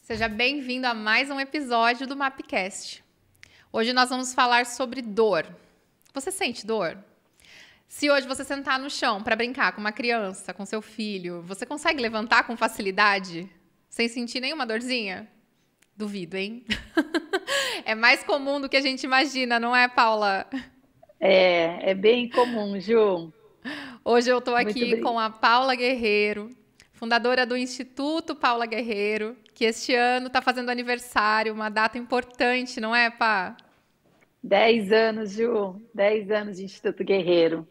Seja bem-vindo a mais um episódio do Mapcast. Hoje nós vamos falar sobre dor. Você sente dor? Se hoje você sentar no chão para brincar com uma criança, com seu filho, você consegue levantar com facilidade, sem sentir nenhuma dorzinha? Duvido, hein? É mais comum do que a gente imagina, não é, Paula? É bem comum, Ju. Hoje eu estou Muito aqui com bem. a Paula Guerreiro, fundadora do Instituto Paula Guerreiro, que este ano está fazendo aniversário, uma data importante, não é, Pá? 10 anos, Ju. 10 anos de Instituto Guerreiro.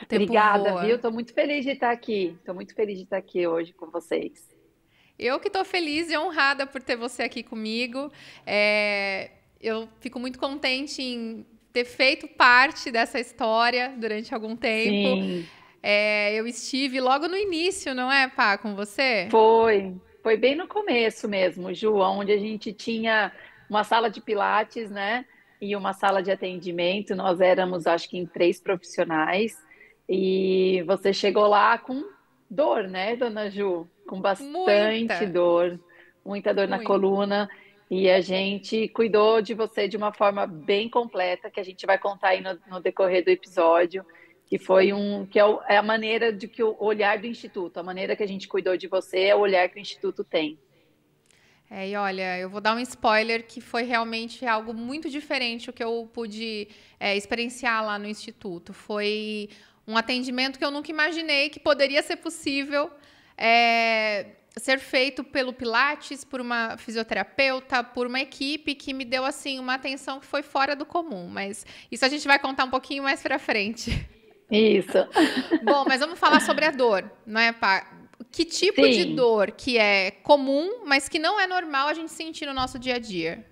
O tempo Obrigada, viu? voa. Estou muito feliz de estar aqui. Estou muito feliz de estar aqui hoje com vocês. Eu que estou feliz e honrada por ter você aqui comigo. Eu fico muito contente em ter feito parte dessa história durante algum tempo. Sim, Eu estive logo no início, não é, Pá, com você? foi. Foi bem no começo mesmo, Ju, onde a gente tinha uma sala de pilates, né? E uma sala de atendimento. Nós éramos, acho que, em três profissionais. E você chegou lá com dor, né, dona Ju? Com bastante Muita, dor, muita dor na muita. coluna. E a gente cuidou de você de uma forma bem completa, que a gente vai contar aí no decorrer do episódio, que foi é a maneira de que o olhar do Instituto, a maneira que a gente cuidou de você é o olhar que o Instituto tem. E olha, eu vou dar um spoiler que foi realmente algo muito diferente o que eu pude experienciar lá no Instituto. Foi um atendimento que eu nunca imaginei que poderia ser possível ser feito pelo Pilates, por uma fisioterapeuta, por uma equipe que me deu assim uma atenção que foi fora do comum. Mas isso a gente vai contar um pouquinho mais pra frente. Isso. Bom, mas vamos falar sobre a dor, não é, Pá? Que tipo de Sim, dor que é comum, mas que não é normal a gente sentir no nosso dia a dia?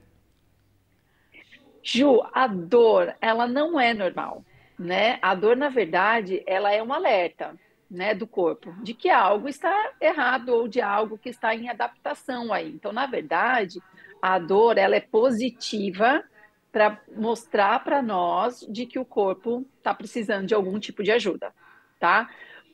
Ju, a dor, ela não é normal, né? A dor, na verdade, ela é um alerta, né, do corpo, de que algo está errado ou de algo que está em adaptação aí. Então, na verdade, a dor, ela é positiva para mostrar para nós de que o corpo está precisando de algum tipo de ajuda, tá?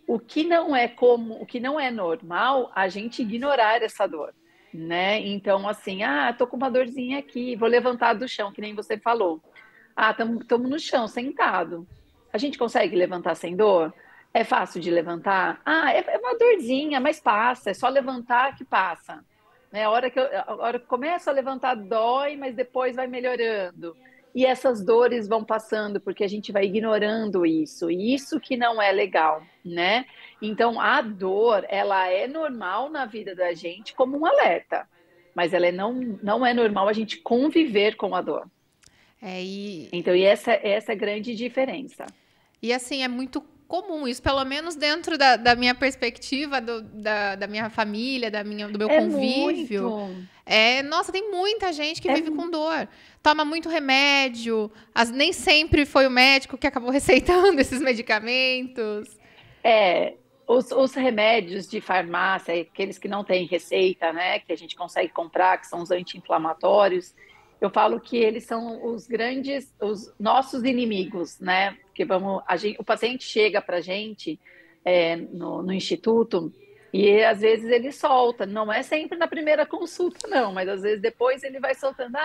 O que não é normal, a gente ignorar essa dor, né? Então, assim, tô com uma dorzinha aqui, vou levantar do chão, que nem você falou. Estamos no chão, sentado. A gente consegue levantar sem dor? É fácil de levantar? É uma dorzinha, mas passa, é só levantar que passa. Né? A hora que começa a levantar, dói, mas depois vai melhorando. E essas dores vão passando, porque a gente vai ignorando isso, e isso que não é legal, né? Então, a dor, ela é normal na vida da gente como um alerta, mas não é normal a gente conviver com a dor. É, e, Então, essa é a grande diferença. e assim, é muito comum isso, pelo menos dentro da minha perspectiva, da minha família, do meu É muito, convívio. Nossa, tem muita gente que é, vive com dor. Toma muito remédio, nem sempre foi o médico que acabou receitando esses medicamentos. é os remédios de farmácia, aqueles que não têm receita, né, que a gente consegue comprar, que são os anti-inflamatórios, eu falo que eles são os nossos inimigos, né? Porque o paciente chega para a gente no instituto e às vezes ele solta, não é sempre na primeira consulta, não, mas às vezes depois ele vai soltando,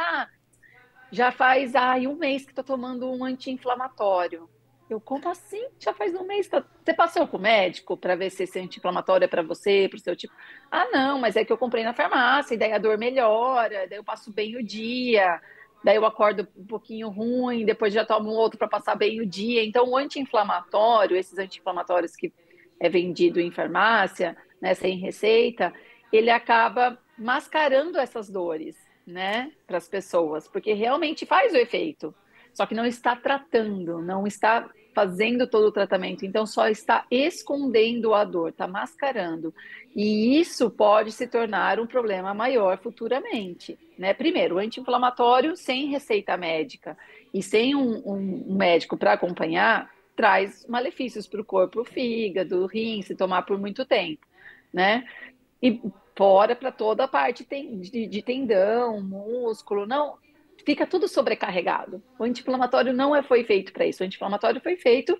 já faz um mês que estou tomando um anti-inflamatório. Eu, como assim? Já faz um mês. Você passou com o médico para ver se esse anti-inflamatório é para você, para o seu tipo? Não, mas é que eu comprei na farmácia, e daí a dor melhora, daí eu passo bem o dia, daí eu acordo um pouquinho ruim, depois já tomo um outro para passar bem o dia. Então, o anti-inflamatório, esses anti-inflamatórios que é vendido em farmácia, né, sem receita, ele acaba mascarando essas dores, né, para as pessoas, porque realmente faz o efeito, só que não está tratando, não está fazendo todo o tratamento, então só está escondendo a dor, está mascarando. E isso pode se tornar um problema maior futuramente, né? Primeiro, o anti-inflamatório sem receita médica e sem um médico para acompanhar traz malefícios para o corpo, o fígado, o rim, se tomar por muito tempo, né? E fora para toda a parte de tendão, músculo, não, fica tudo sobrecarregado. O anti-inflamatório não foi feito para isso. O anti-inflamatório foi feito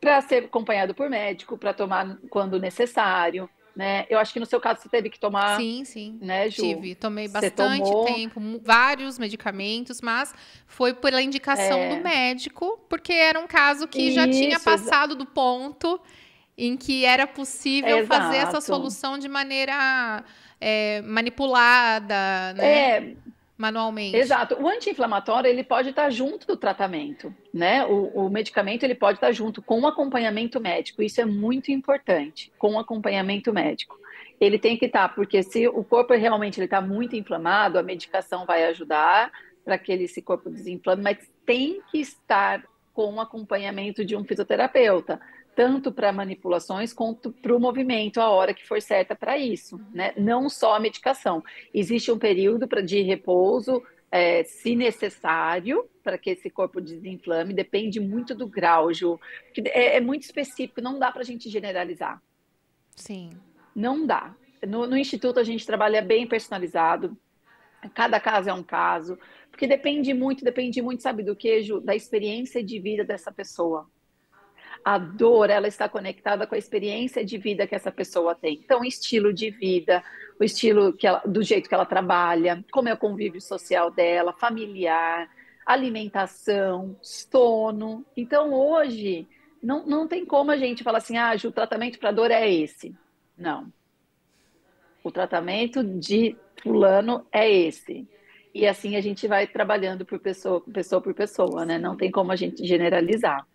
para ser acompanhado por médico, para tomar quando necessário. né? Eu acho que no seu caso você teve que tomar, Sim, sim, né, Ju? tive. Tomei Você bastante tomou, tempo, vários medicamentos, mas foi pela indicação do é, médico, porque era um caso que já tinha isso, passado do ponto em que era possível fazer essa exato. solução de maneira manipulada, né, É, manualmente. exato. O anti-inflamatório, ele pode estar junto do tratamento, né? O medicamento, ele pode estar junto com o acompanhamento médico. Isso é muito importante, com o acompanhamento médico. Ele tem que estar, porque se o corpo realmente está muito inflamado, a medicação vai ajudar para que esse corpo desinflame, mas tem que estar com o acompanhamento de um fisioterapeuta, tanto para manipulações quanto para o movimento, a hora que for certa para isso, né? Não só a medicação. Existe um período de repouso, se necessário, para que esse corpo desinflame, depende muito do grau, Ju, porque é muito específico, não dá para a gente generalizar, Sim. não dá. No Instituto a gente trabalha bem personalizado, cada caso é um caso, porque depende muito, sabe do que, Ju? Da experiência de vida dessa pessoa. A dor, ela está conectada com a experiência de vida que essa pessoa tem. Então, o estilo de vida, o estilo do jeito que ela trabalha, como é o convívio social dela, familiar, alimentação, sono. Então, hoje, não tem como a gente falar assim, ah, Ju, o tratamento para dor é esse. Não. O tratamento de fulano é esse. E assim a gente vai trabalhando pessoa por pessoa, né? Não tem como a gente generalizar.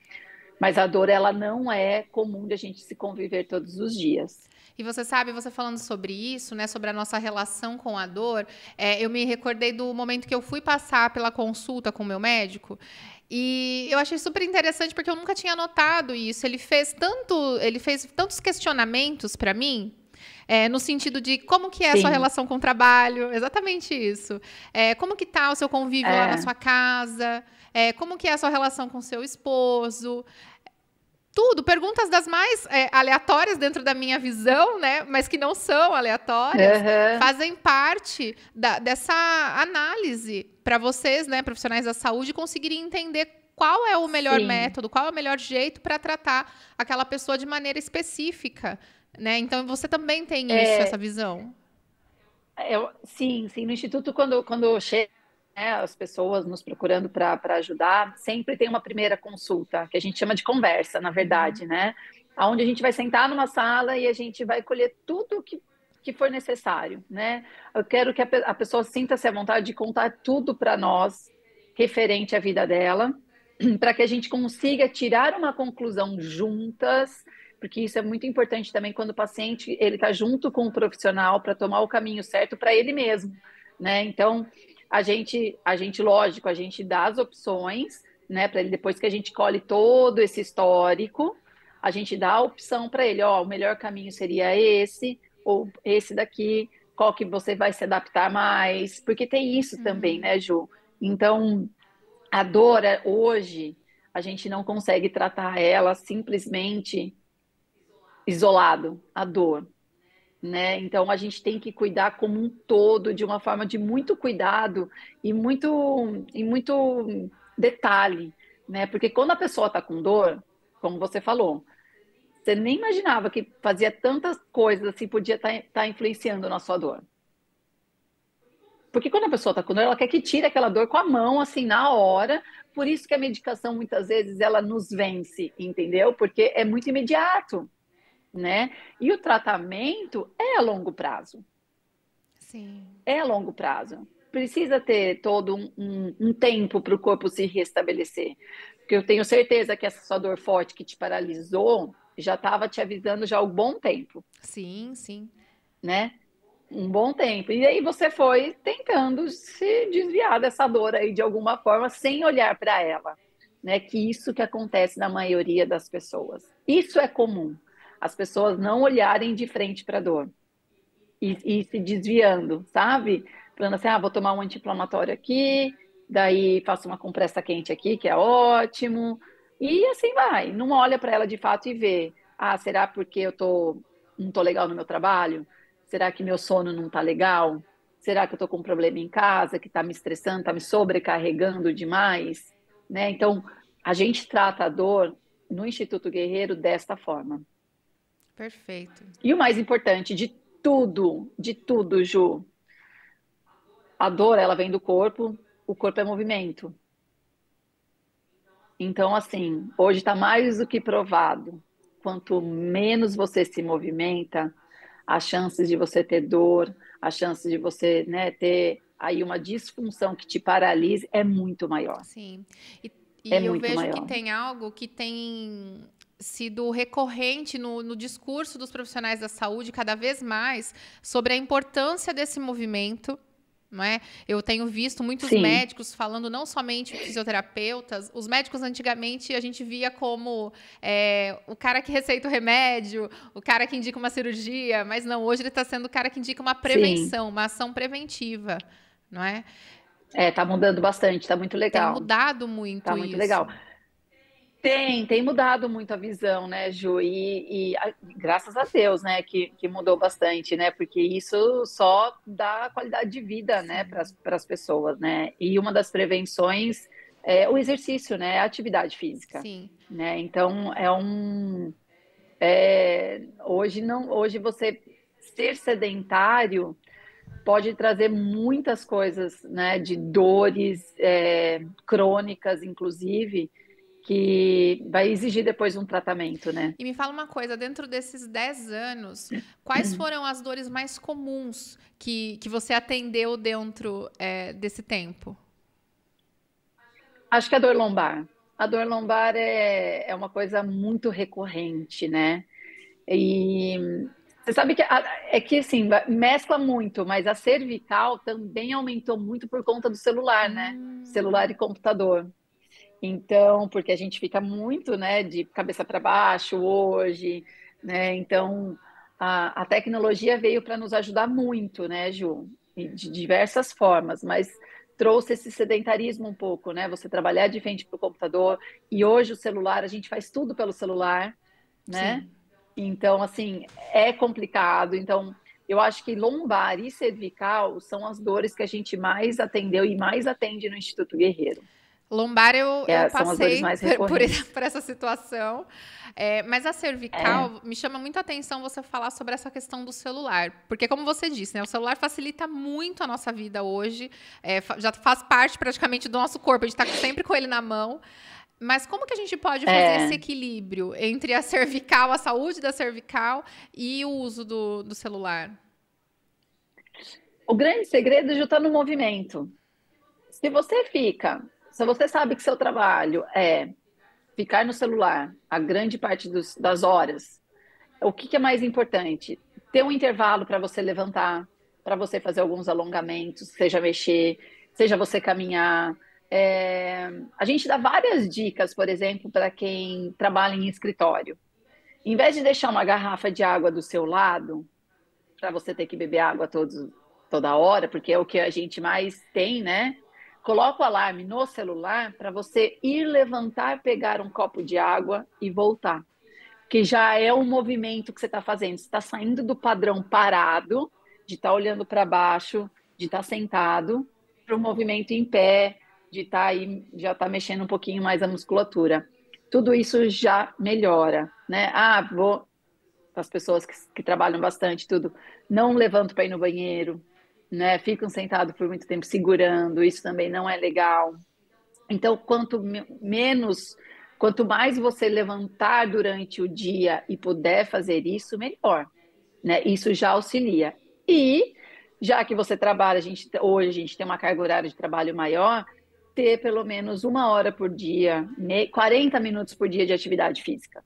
Mas a dor, ela não é comum de a gente se conviver todos os dias. E você sabe, você falando sobre isso, né, sobre a nossa relação com a dor, eu me recordei do momento que eu fui passar pela consulta com o meu médico. E eu achei super interessante porque eu nunca tinha notado isso. Ele fez tantos questionamentos para mim. No sentido de como que é a sua Sim, relação com o trabalho, exatamente isso. Como que tá o seu convívio lá na é, sua casa, como que é a sua relação com o seu esposo, tudo, perguntas das mais aleatórias dentro da minha visão, né? Mas que não são aleatórias, uhum, fazem parte dessa análise para vocês, né, profissionais da saúde, conseguirem entender qual é o melhor sim. método, qual é o melhor jeito para tratar aquela pessoa de maneira específica, né? Então você também tem isso, essa É, visão. sim. No Instituto, quando chega, né, as pessoas nos procurando para ajudar, sempre tem uma primeira consulta, que a gente chama de conversa, na verdade, né? Onde a gente vai sentar numa sala e a gente vai colher tudo que for necessário, né? Eu quero que a pessoa sinta-se à vontade de contar tudo para nós, referente à vida dela, para que a gente consiga tirar uma conclusão juntas, porque isso é muito importante também quando o paciente ele está junto com o profissional para tomar o caminho certo para ele mesmo, né? Então lógico, a gente dá as opções, né? Para ele depois que a gente colhe todo esse histórico, a gente dá a opção para ele, ó, o melhor caminho seria esse ou esse daqui, qual que você vai se adaptar mais, porque tem isso também, Uhum. né, Ju? Então a dor, hoje, a gente não consegue tratar ela simplesmente isolado, a dor, né? Então a gente tem que cuidar como um todo, de uma forma de muito cuidado e muito detalhe, né? Porque quando a pessoa está com dor, como você falou, você nem imaginava que fazia tantas coisas assim, podia estar influenciando na sua dor. Porque quando a pessoa está com dor, ela quer que tire aquela dor com a mão, assim, na hora. Por isso que a medicação, muitas vezes, ela nos vence, entendeu? Porque é muito imediato, né? E o tratamento é a longo prazo. Sim. É a longo prazo. Precisa ter todo um tempo para o corpo se restabelecer. Porque eu tenho certeza que essa sua dor forte que te paralisou já estava te avisando já há um bom tempo, Sim, sim. né? Um bom tempo. E aí você foi tentando se desviar dessa dor aí de alguma forma, sem olhar para ela, né? Que isso que acontece na maioria das pessoas. Isso é comum. As pessoas não olharem de frente para a dor e se desviando, sabe? Falando assim, ah, vou tomar um anti-inflamatório aqui, daí faço uma compressa quente aqui, que é ótimo. E assim vai. Não olha para ela de fato e vê, ah, será porque não tô legal no meu trabalho? Será que meu sono não tá legal? Será que eu tô com um problema em casa que tá me estressando, tá me sobrecarregando demais? Né? Então, a gente trata a dor no Instituto Guerreiro desta forma. Perfeito. E o mais importante de tudo, Ju, a dor, ela vem do corpo, o corpo é movimento. Então, assim, hoje está mais do que provado. Quanto menos você se movimenta, as chances de você ter dor, as chances de você, né, ter aí uma disfunção que te paralise é muito maior. Sim. E, É e eu muito vejo que maior. tem algo que tem sido recorrente no discurso dos profissionais da saúde cada vez mais sobre a importância desse movimento. Não é? Eu tenho visto muitos Sim, médicos falando, não somente fisioterapeutas, os médicos antigamente a gente via como o cara que receita o remédio, o cara que indica uma cirurgia, mas não, hoje ele está sendo o cara que indica uma sim. prevenção, uma ação preventiva, não é? É, tá mudando bastante, tá muito Tem legal. mudado Tá muito muito isso. legal. Tem mudado muito a visão, né, Ju? Graças a Deus, né, que mudou bastante, né? Porque isso só dá qualidade de vida, né, Sim, para as pessoas, né? E uma das prevenções é o exercício, né? A atividade física, sim. né? Então hoje não, hoje você ser sedentário pode trazer muitas coisas, né, de dores crônicas, inclusive, que vai exigir depois um tratamento, né? E me fala uma coisa, dentro desses 10 anos, quais foram as dores mais comuns que você atendeu dentro desse tempo? Acho que a dor lombar. A dor lombar é uma coisa muito recorrente, né? E você sabe que é que assim, mescla muito, mas a cervical também aumentou muito por conta do celular, né? Celular e computador. Então, porque a gente fica muito, né, de cabeça para baixo hoje, né? Então, a tecnologia veio para nos ajudar muito, né, Ju? E de diversas formas, mas trouxe esse sedentarismo um pouco, né? Você trabalhar de frente para o computador e hoje o celular, a gente faz tudo pelo celular, né? Sim. Então, assim, é complicado. Então, eu acho que lombar e cervical são as dores que a gente mais atendeu e mais atende no Instituto Guerreiro. Lombar eu São as dores passei mais recorrentes. por essa situação, mas a É, cervical me chama muito a atenção você falar sobre essa questão do celular, porque como você disse, né, o celular facilita muito a nossa vida hoje, já faz parte praticamente do nosso corpo, a gente está sempre com ele na mão, mas como que a gente pode fazer esse é. equilíbrio entre a cervical, a saúde da cervical e o uso do celular? O grande segredo já está no movimento. Se você fica, se você sabe que seu trabalho é ficar no celular a grande parte das horas, o que é mais importante? Ter um intervalo para você levantar, para você fazer alguns alongamentos, seja mexer, seja você caminhar. A gente dá várias dicas, por exemplo, para quem trabalha em escritório. Em vez de deixar uma garrafa de água do seu lado, para você ter que beber água toda hora, porque é o que a gente mais tem, né? Coloca o alarme no celular para você ir levantar, pegar um copo de água e voltar. Que já é um movimento que você está fazendo. Você está saindo do padrão parado, de estar olhando para baixo, de estar sentado, para o movimento em pé, de estar aí, já estar mexendo um pouquinho mais a musculatura. Tudo isso já melhora, né? Vou as pessoas que trabalham bastante, tudo, não levantam para ir no banheiro, né? Ficam sentados por muito tempo segurando, isso também não é legal. Então, quanto mais você levantar durante o dia e puder fazer isso, melhor, né? Isso já auxilia. E já que você trabalha, hoje a gente tem uma carga horária de trabalho maior, ter pelo menos 1 hora por dia, 40 minutos por dia de atividade física.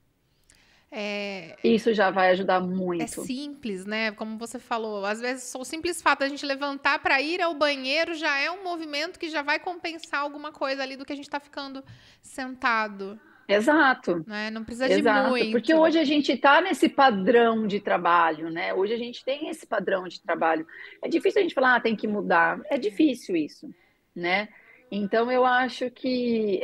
É, Isso já vai ajudar é muito. simples, né? Como você falou, às vezes o simples fato da gente levantar para ir ao banheiro já é um movimento que já vai compensar alguma coisa ali do que a gente está ficando sentado, Exato, né? Não precisa de exato. Porque muito. hoje a gente está nesse padrão de trabalho, né? Hoje a gente tem esse padrão de trabalho. É difícil a gente falar, tem que mudar. É difícil isso, né? Então eu acho que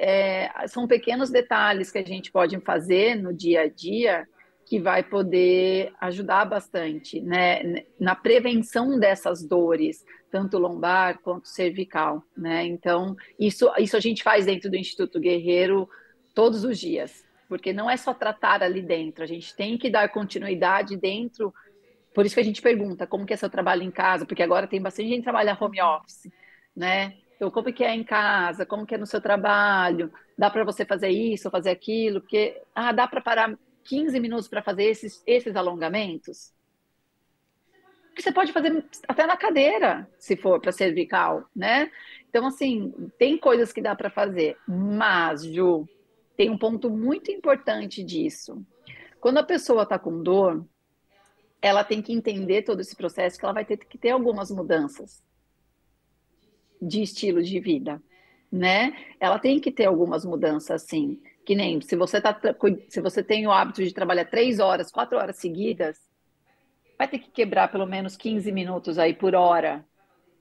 são pequenos detalhes que a gente pode fazer no dia a dia que vai poder ajudar bastante, né? Na prevenção dessas dores, tanto lombar quanto cervical, né? Então isso a gente faz dentro do Instituto Guerreiro todos os dias. porque não é só tratar ali dentro, a gente tem que dar continuidade dentro. Por isso que a gente pergunta como que é seu trabalho em casa, porque agora tem bastante gente que trabalha home office, né? Então, como que é em casa? Como que é no seu trabalho? Dá para você fazer isso, fazer aquilo? Porque, dá para parar 15 minutos para fazer esses alongamentos? Que você pode fazer até na cadeira, se for para cervical, né? Então, assim, tem coisas que dá para fazer, mas, Ju, tem um ponto muito importante disso. Quando a pessoa está com dor, ela tem que entender todo esse processo, que ela vai ter que ter algumas mudanças de estilo de vida, né? Ela tem que ter algumas mudanças, sim. Que nem se você tem o hábito de trabalhar 3 horas, 4 horas seguidas, vai ter que quebrar pelo menos 15 minutos aí por hora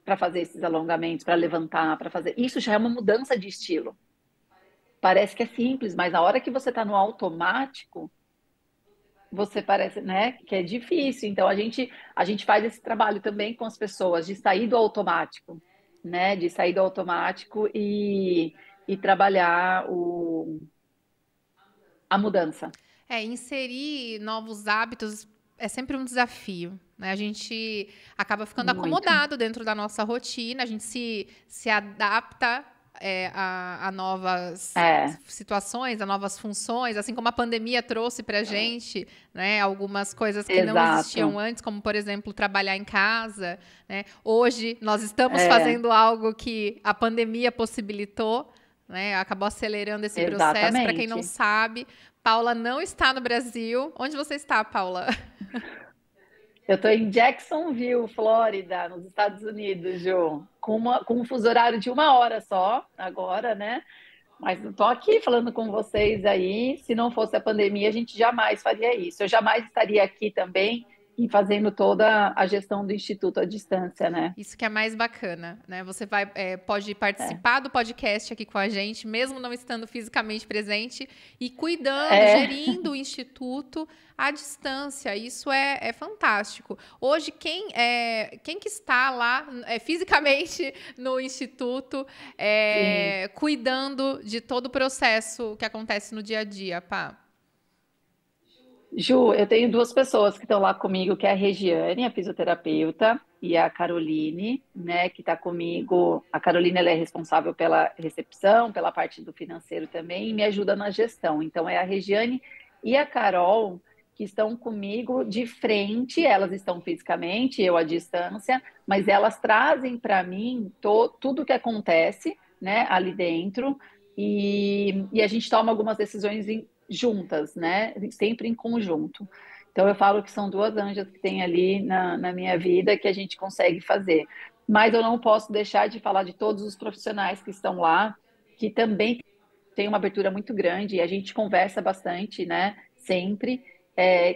para fazer esses alongamentos, para levantar, para fazer. Isso já é uma mudança de estilo. Parece que é simples, mas a hora que você está no automático, você parece, né, que é difícil. Então a gente faz esse trabalho também com as pessoas de sair do automático, né, de sair do automático e trabalhar a mudança. Inserir novos hábitos é sempre um desafio, né? A gente acaba ficando Muito. acomodado dentro da nossa rotina, a gente se adapta a novas É, situações, a novas funções, assim como a pandemia trouxe para a gente, né, algumas coisas que não existiam exato. antes, como, por exemplo, trabalhar em casa, né? Hoje, nós estamos É, fazendo algo que a pandemia possibilitou, né? Acabou acelerando esse processo. Para quem não exatamente. sabe, Paula não está no Brasil. Onde você está, Paula? Eu estou em Jacksonville, Flórida, nos Estados Unidos, Ju, com um fuso horário de 1 hora só, agora, né? Mas estou aqui falando com vocês aí. Se não fosse a pandemia, a gente jamais faria isso. Eu jamais estaria aqui também e fazendo toda a gestão do Instituto à distância, né? Isso que é mais bacana, né? Você pode É, participar do podcast aqui com a gente, mesmo não estando fisicamente presente, e cuidando, é, gerindo o instituto à distância. Isso é fantástico. Hoje, quem que está lá fisicamente no instituto, sim. cuidando de todo o processo que acontece no dia a dia, pá? Ju, eu tenho duas pessoas que estão lá comigo, que é a Regiane, a fisioterapeuta, e a Caroline, né, que está comigo. A Caroline, ela é responsável pela recepção, pela parte do financeiro também, e me ajuda na gestão. Então, é a Regiane e a Carol que estão comigo de frente, elas estão fisicamente, eu à distância, mas elas trazem para mim tudo o que acontece, né, ali dentro, e a gente toma algumas decisões juntas, né? Sempre em conjunto. Então eu falo que são duas anjas que tem ali na minha vida que a gente consegue fazer. Mas eu não posso deixar de falar de todos os profissionais que estão lá, que também têm uma abertura muito grande e a gente conversa bastante, né? Sempre.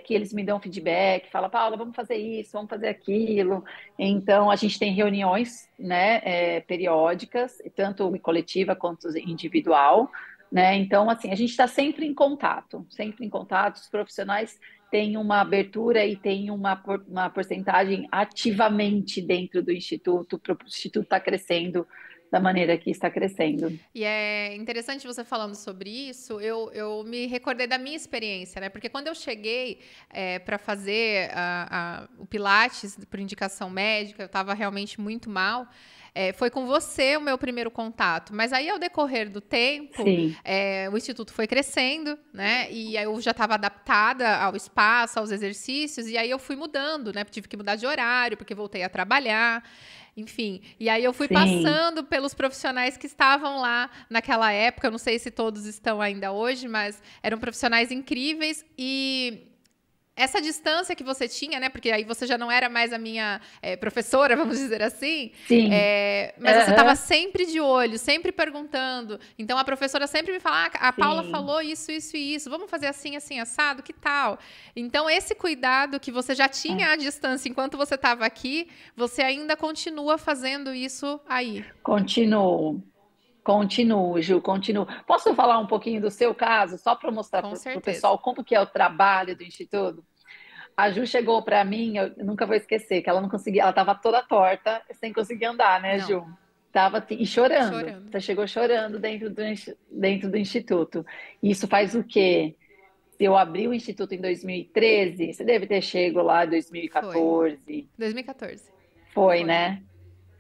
Que eles me dão feedback, fala, Paula, vamos fazer isso, vamos fazer aquilo. Então, a gente tem reuniões, né, periódicas, tanto coletiva quanto individual, né? Então, assim, a gente está sempre em contato. Os profissionais têm uma abertura e têm uma porcentagem ativamente dentro do Instituto, para o Instituto estar crescendo da maneira que está crescendo. E é interessante você falando sobre isso, eu me recordei da minha experiência, né? Porque quando eu cheguei para fazer o Pilates por indicação médica, eu estava realmente muito mal. Foi com você o meu primeiro contato. Mas aí, ao decorrer do tempo, Sim, o Instituto foi crescendo, né? E aí eu já estava adaptada ao espaço, aos exercícios, e aí eu fui mudando, né? Tive que mudar de horário, porque voltei a trabalhar. Enfim, e aí eu fui sim. passando pelos profissionais que estavam lá naquela época. Eu não sei se todos estão ainda hoje, mas eram profissionais incríveis e essa distância que você tinha, né? Porque aí você já não era mais a minha professora, vamos dizer assim. Sim. Mas você estava Aham. sempre de olho, sempre perguntando. Então a professora sempre me falava: a Paula Sim. falou isso, isso e isso. Vamos fazer assim, assim, assado? Que tal? Então esse cuidado que você já É. tinha à distância enquanto você estava aqui, você ainda continua fazendo isso aí. Continuo. Continuo, Ju, continuo. Posso falar um pouquinho do seu caso, só para mostrar Com para o certeza. pessoal como que é o trabalho do Instituto? A Ju chegou para mim, eu nunca vou esquecer, que ela não conseguia, ela estava toda torta, sem conseguir andar, né, Não, Ju? Tava assim, e chorando. chorando. Você chegou chorando dentro do instituto. Isso faz o quê? Se eu abri o Instituto em 2013, você deve ter chego lá em Foi. 2014. 2014. Foi, Foi. né?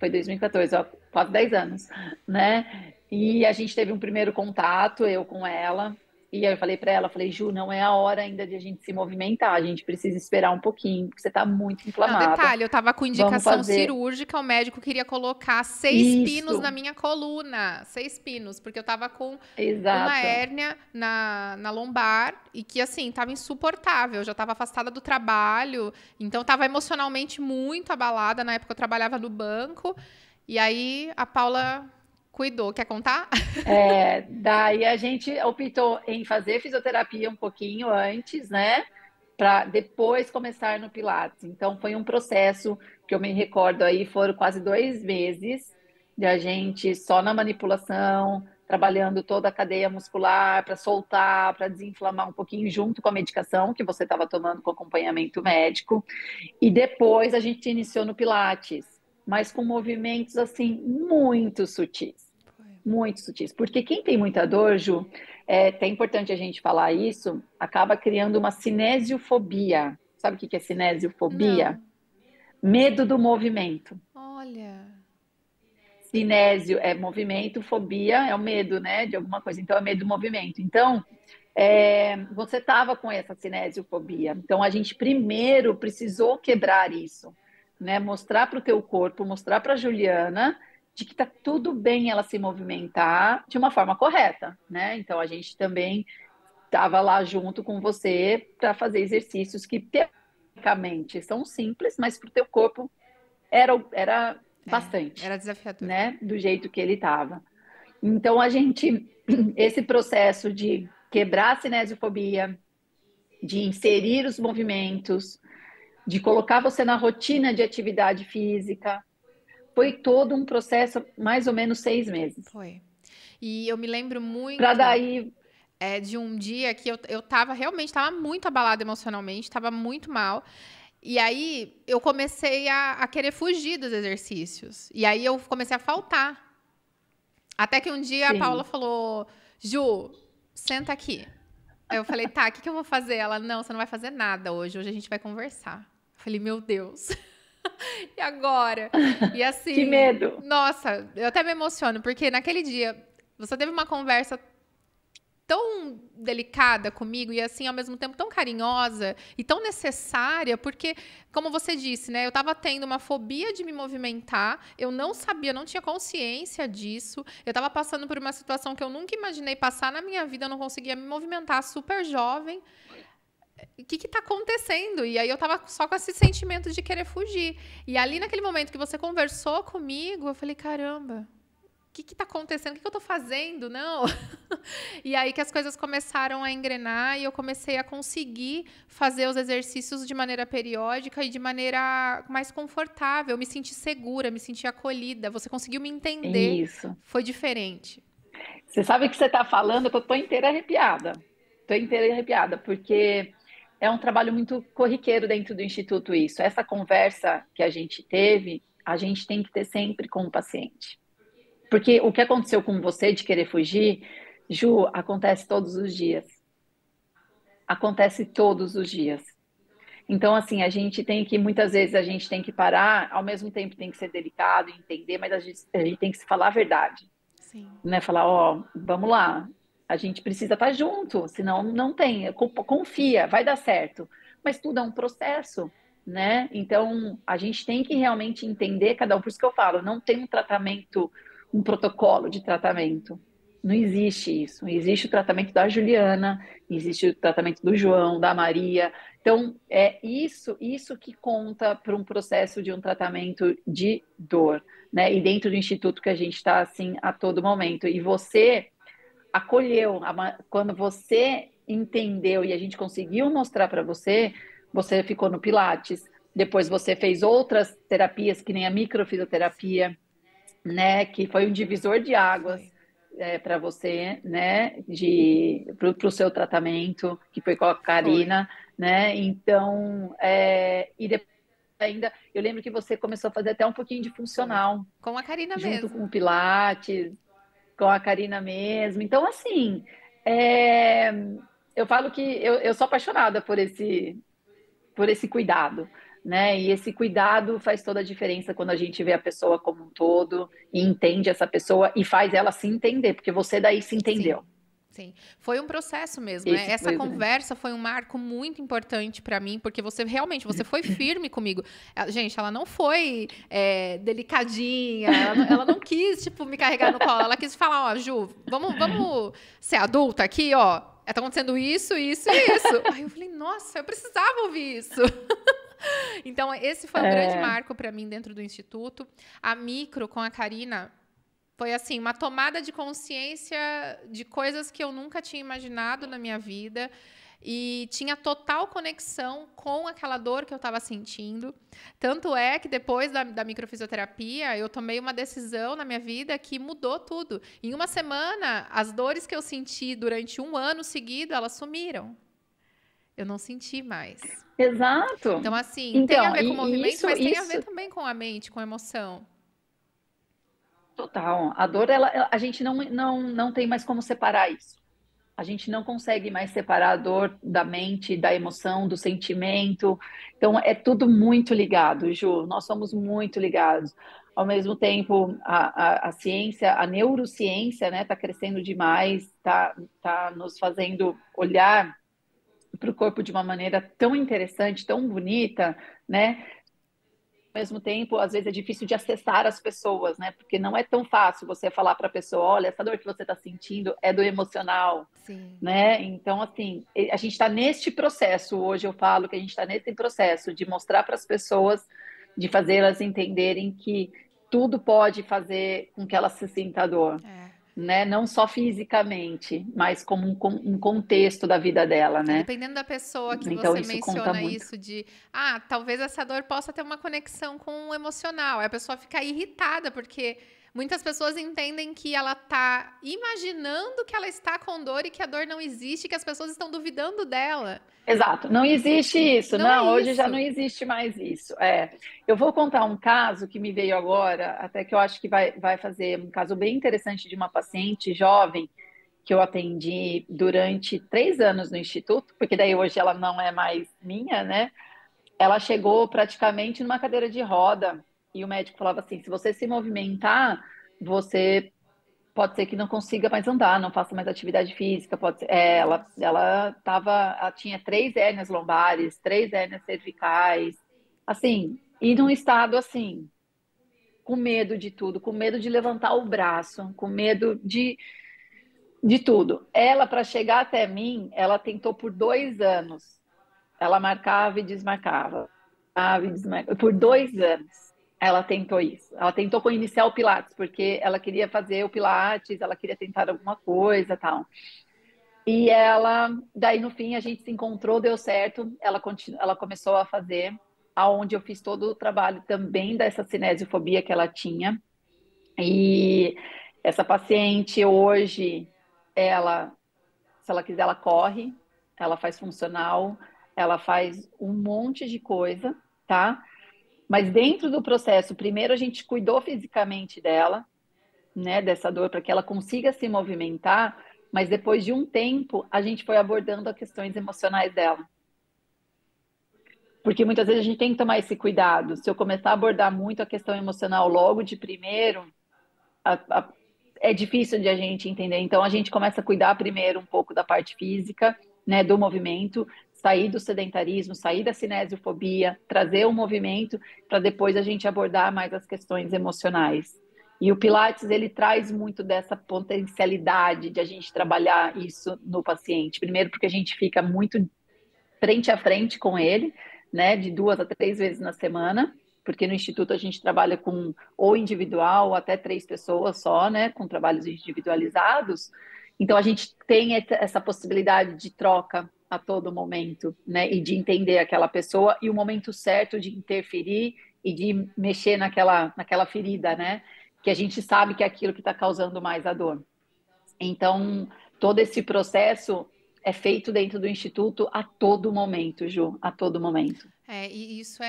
Foi 2014, ó, quase 10 anos, né? E a gente teve um primeiro contato, eu com ela, e aí eu falei para ela, falei, Ju, não é a hora ainda de a gente se movimentar, a gente precisa esperar um pouquinho, porque você está muito Não, inflamada. detalhe, eu tava com Vamos indicação fazer cirúrgica, o médico queria colocar 6 pinos na isso, minha coluna. 6 pinos, porque eu tava com uma exato. hérnia na lombar e que, assim, tava insuportável. Eu já tava afastada do trabalho, então tava emocionalmente muito abalada. Na época eu trabalhava no banco. E aí a Paula cuidou. Quer contar? Daí a gente optou em fazer fisioterapia um pouquinho antes, né? Para depois começar no Pilates. Então foi um processo que eu me recordo aí, foram quase 2 meses de a gente só na manipulação, trabalhando toda a cadeia muscular para soltar, para desinflamar um pouquinho junto com a medicação que você estava tomando com acompanhamento médico. E depois a gente iniciou no Pilates, mas com movimentos assim muito sutis. Muito sutis. Porque quem tem muita dor, Ju, é até importante a gente falar isso, acaba criando uma cinesiofobia. Sabe o que é cinesiofobia? Não. Medo do movimento. Olha. Cinésio é movimento, fobia é o medo, né, de alguma coisa. Então, é medo do movimento. Então, você estava com essa cinesiofobia. Então, a gente primeiro precisou quebrar isso, né? Mostrar para o teu corpo, mostrar para a Juliana de que tá tudo bem ela se movimentar de uma forma correta, né? Então, a gente também estava lá junto com você para fazer exercícios que teoricamente são simples, mas para o teu corpo era bastante, Era desafiador. né? Do jeito que ele estava. Então, esse processo de quebrar a cinesiofobia, de inserir os movimentos, de colocar você na rotina de atividade física, foi todo um processo, mais ou menos 6 meses. Foi. E eu me lembro Para muito daí, de um dia que eu tava realmente, tava muito abalada emocionalmente, tava muito mal. E aí eu comecei a querer fugir dos exercícios. E aí eu comecei a faltar. Até que um dia a Paula sim, falou: Ju, senta aqui. Aí eu falei: tá, o que eu vou fazer? Ela: não, você não vai fazer nada hoje. Hoje a gente vai conversar. Eu falei: meu Deus. E agora? E que assim, medo. nossa, eu até me emociono, porque naquele dia você teve uma conversa tão delicada comigo e assim ao mesmo tempo tão carinhosa e tão necessária, porque como você disse, né, eu estava tendo uma fobia de me movimentar, eu não sabia, não tinha consciência disso, eu estava passando por uma situação que eu nunca imaginei passar na minha vida, eu não conseguia me movimentar, super jovem. O que está acontecendo? E aí eu tava só com esse sentimento de querer fugir. E ali naquele momento que você conversou comigo, eu falei, caramba, o que está acontecendo? O que eu estou fazendo? Não. E aí que as coisas começaram a engrenar e eu comecei a conseguir fazer os exercícios de maneira periódica e de maneira mais confortável. Eu me senti segura, me senti acolhida. Você conseguiu me entender. Isso. Foi diferente. Você sabe o que você está falando? Eu estou inteira arrepiada. Estou inteira arrepiada, porque é um trabalho muito corriqueiro dentro do Instituto isso. Essa conversa que a gente teve, a gente tem que ter sempre com o paciente. Porque o que aconteceu com você de querer fugir, Ju, acontece todos os dias. Acontece todos os dias. Então, assim, a gente tem que, muitas vezes, a gente tem que parar, ao mesmo tempo tem que ser delicado e entender, mas a gente tem que se falar a verdade, Sim. né? Falar, ó, vamos lá, a gente precisa estar junto, senão não tem, confia, vai dar certo. Mas tudo é um processo, né? Então, a gente tem que realmente entender cada um, por isso que eu falo, não tem um tratamento, um protocolo de tratamento. Não existe isso. Existe o tratamento da Juliana, existe o tratamento do João, da Maria. Então, é isso que conta para um processo de um tratamento de dor, né? E dentro do instituto que a gente está assim a todo momento. E você acolheu, quando você entendeu e a gente conseguiu mostrar para você, você ficou no Pilates. Depois você fez outras terapias, que nem a microfisioterapia, né? Que foi um divisor de águas Foi. para você, né? Para o seu tratamento, que foi com a Foi. Karina, né? Então, e depois ainda, eu lembro que você começou a fazer até um pouquinho de Foi. funcional, Com a Karina junto mesmo. com o Pilates, com a Karina mesmo. Então, assim, é, eu falo que eu sou apaixonada por esse cuidado, né? E esse cuidado faz toda a diferença quando a gente vê a pessoa como um todo e entende essa pessoa e faz ela se entender, porque você daí se Sim. entendeu. Sim, foi um processo mesmo, né? Esse Essa foi o grande. conversa foi um marco muito importante para mim, porque você realmente, você foi firme comigo. Gente, ela não foi delicadinha, ela não quis, tipo, me carregar no colo, ela quis falar, ó, Ju, vamos ser adulta aqui, ó. Tá acontecendo isso, isso e isso. Aí eu falei, nossa, eu precisava ouvir isso. Então, esse foi um grande É, marco para mim dentro do Instituto. A micro com a Karina foi assim, uma tomada de consciência de coisas que eu nunca tinha imaginado na minha vida e tinha total conexão com aquela dor que eu estava sentindo. Tanto é que depois da microfisioterapia, eu tomei uma decisão na minha vida que mudou tudo. Em uma semana, as dores que eu senti durante um ano seguido, elas sumiram. Eu não senti mais. exato. Então, assim, tem a Então, ver com o e movimento, isso, mas tem a ver isso também com a mente, com a emoção. total. A dor, a gente não tem mais como separar isso. A gente não consegue mais separar a dor da mente, da emoção, do sentimento. Então, é tudo muito ligado, Ju. Nós somos muito ligados. Ao mesmo tempo, a ciência, a neurociência, né, está crescendo demais, tá nos fazendo olhar para o corpo de uma maneira tão interessante, tão bonita, né? Ao mesmo tempo, às vezes é difícil de acessar as pessoas, né? Porque não é tão fácil você falar para a pessoa, olha, essa dor que você está sentindo é do emocional, Sim. né? Então, assim, a gente está neste processo, hoje eu falo que a gente está nesse processo de mostrar para as pessoas, de fazê-las entenderem que tudo pode fazer com que ela se sinta dor, É. né? Não só fisicamente, mas como um contexto da vida dela, É, né? dependendo da pessoa que Então, você isso conta menciona muito. isso de, talvez essa dor possa ter uma conexão com o emocional. Aí a pessoa fica irritada, porque muitas pessoas entendem que ela tá imaginando que ela está com dor e que a dor não existe, que as pessoas estão duvidando dela. Exato, não existe isso, Não é não, hoje já não isso. existe mais isso. Eu vou contar um caso que me veio agora, até que eu acho que vai fazer um caso bem interessante de uma paciente jovem que eu atendi durante 3 anos no Instituto, porque daí hoje ela não é mais minha, né? Ela chegou praticamente numa cadeira de roda e o médico falava assim: se você se movimentar, você pode ser que não consiga mais andar, não faça mais atividade física, pode ser. Ela tinha 3 hérnias lombares, 3 hérnias cervicais, assim, e num estado assim, com medo de tudo, com medo de levantar o braço, com medo de tudo. Ela, para chegar até mim, ela tentou por 2 anos. Ela marcava e desmarcava, marcava e desmarcava, por 2 anos. Ela tentou isso. Ela tentou iniciar o Pilates, porque ela queria fazer o Pilates, ela queria tentar alguma coisa, tal. E ela, daí no fim a gente se encontrou, deu certo. Ela começou a fazer, aonde eu fiz todo o trabalho também dessa cinesiofobia que ela tinha. E essa paciente hoje, ela, se ela quiser, ela corre, ela faz funcional, ela faz um monte de coisa, tá? Mas dentro do processo, primeiro a gente cuidou fisicamente dela, né, dessa dor, para que ela consiga se movimentar, mas depois de um tempo, a gente foi abordando as questões emocionais dela. Porque muitas vezes a gente tem que tomar esse cuidado. Se eu começar a abordar muito a questão emocional logo de primeiro, a, a, é difícil de a gente entender. Então, a gente começa a cuidar primeiro um pouco da parte física, né, do movimento, sair do sedentarismo, sair da cinesiofobia, trazer o movimento para depois a gente abordar mais as questões emocionais. E o Pilates, ele traz muito dessa potencialidade de a gente trabalhar isso no paciente. Primeiro, porque a gente fica muito frente a frente com ele, né, de 2 a 3 vezes na semana, porque no instituto a gente trabalha com ou individual ou até 3 pessoas só, né, com trabalhos individualizados. Então a gente tem essa possibilidade de troca a todo momento, né, e de entender aquela pessoa e o momento certo de interferir e de mexer naquela ferida, né, que a gente sabe que é aquilo que está causando mais a dor. Então todo esse processo é feito dentro do Instituto a todo momento, Ju, a todo momento. E isso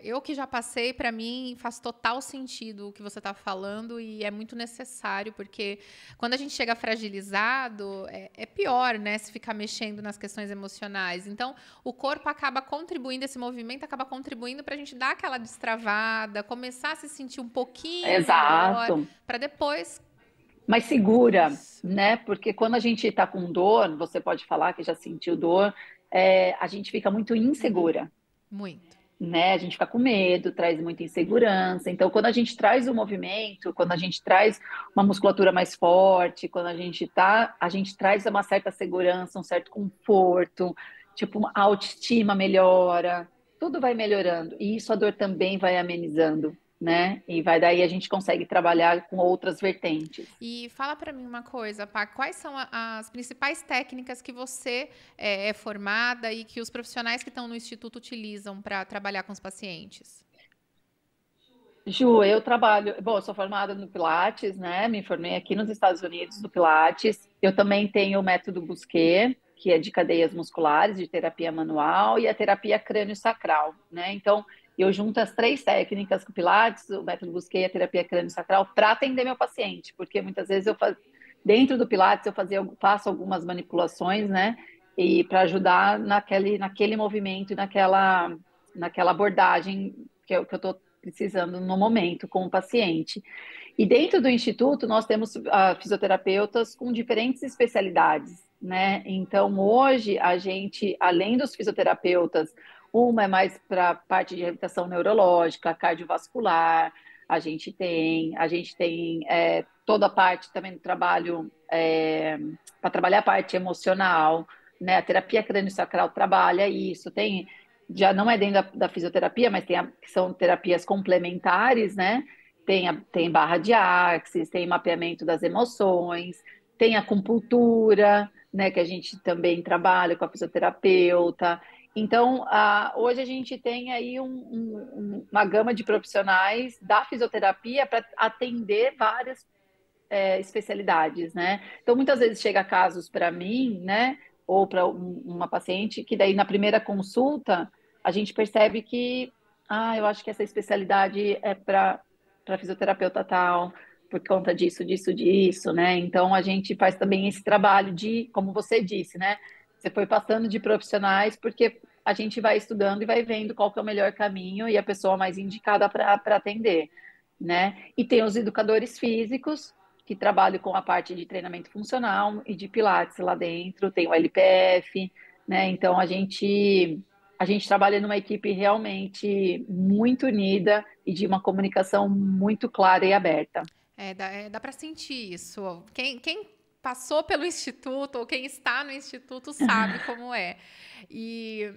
eu que já passei, para mim faz total sentido o que você está falando e é muito necessário, porque quando a gente chega fragilizado, é pior, né, se ficar mexendo nas questões emocionais. Então, o corpo acaba contribuindo, esse movimento acaba contribuindo para a gente dar aquela destravada, começar a se sentir um pouquinho melhor, Exato. para depois. Mas segura, Isso, né? Porque quando a gente está com dor, você pode falar que já sentiu dor, a gente fica muito insegura. muito. Né? A gente fica com medo, traz muita insegurança. Então, quando a gente traz o movimento, quando a gente traz uma musculatura mais forte, quando a gente traz uma certa segurança, um certo conforto, tipo, a autoestima melhora, tudo vai melhorando. E isso a dor também vai amenizando, né? E vai daí a gente consegue trabalhar com outras vertentes. E fala para mim uma coisa, Pá, quais são as principais técnicas que você é formada e que os profissionais que estão no instituto utilizam para trabalhar com os pacientes? Ju, eu trabalho, bom, eu sou formada no Pilates, né? Me formei aqui nos Estados Unidos do Pilates. Eu também tenho o método Busquet, que é de cadeias musculares, de terapia manual, e a terapia crânio-sacral, né? Então, eu junto as três técnicas com o Pilates, o método Busquet e a terapia crânio-sacral para atender meu paciente, porque muitas vezes dentro do Pilates faço algumas manipulações, né? E para ajudar naquele movimento, naquela abordagem que eu estou precisando no momento com o paciente. E dentro do instituto nós temos fisioterapeutas com diferentes especialidades, né? Então hoje a gente, além dos fisioterapeutas, uma é mais para a parte de reabilitação neurológica, cardiovascular, a gente tem toda a parte também do trabalho para trabalhar a parte emocional, né? A terapia crânio-sacral trabalha isso, tem já não é dentro da fisioterapia, mas que são terapias complementares, né? Tem barra de axis, tem mapeamento das emoções, tem acupuntura, né? Que a gente também trabalha com a fisioterapeuta. Então, hoje a gente tem aí uma gama de profissionais da fisioterapia para atender várias especialidades, né? Então, muitas vezes chega casos para mim, né? Ou para uma paciente, que daí na primeira consulta a gente percebe que, eu acho que essa especialidade é para fisioterapeuta tal, por conta disso, disso, disso, né? Então a gente faz também esse trabalho de, como você disse, né? Você foi passando de profissionais porque a gente vai estudando e vai vendo qual que é o melhor caminho e a pessoa mais indicada para atender, né? E tem os educadores físicos que trabalham com a parte de treinamento funcional e de pilates lá dentro, tem o LPF, né? Então a gente trabalha numa equipe realmente muito unida e de uma comunicação muito clara e aberta. Dá para sentir isso. Quem passou pelo instituto ou quem está no instituto sabe como é. E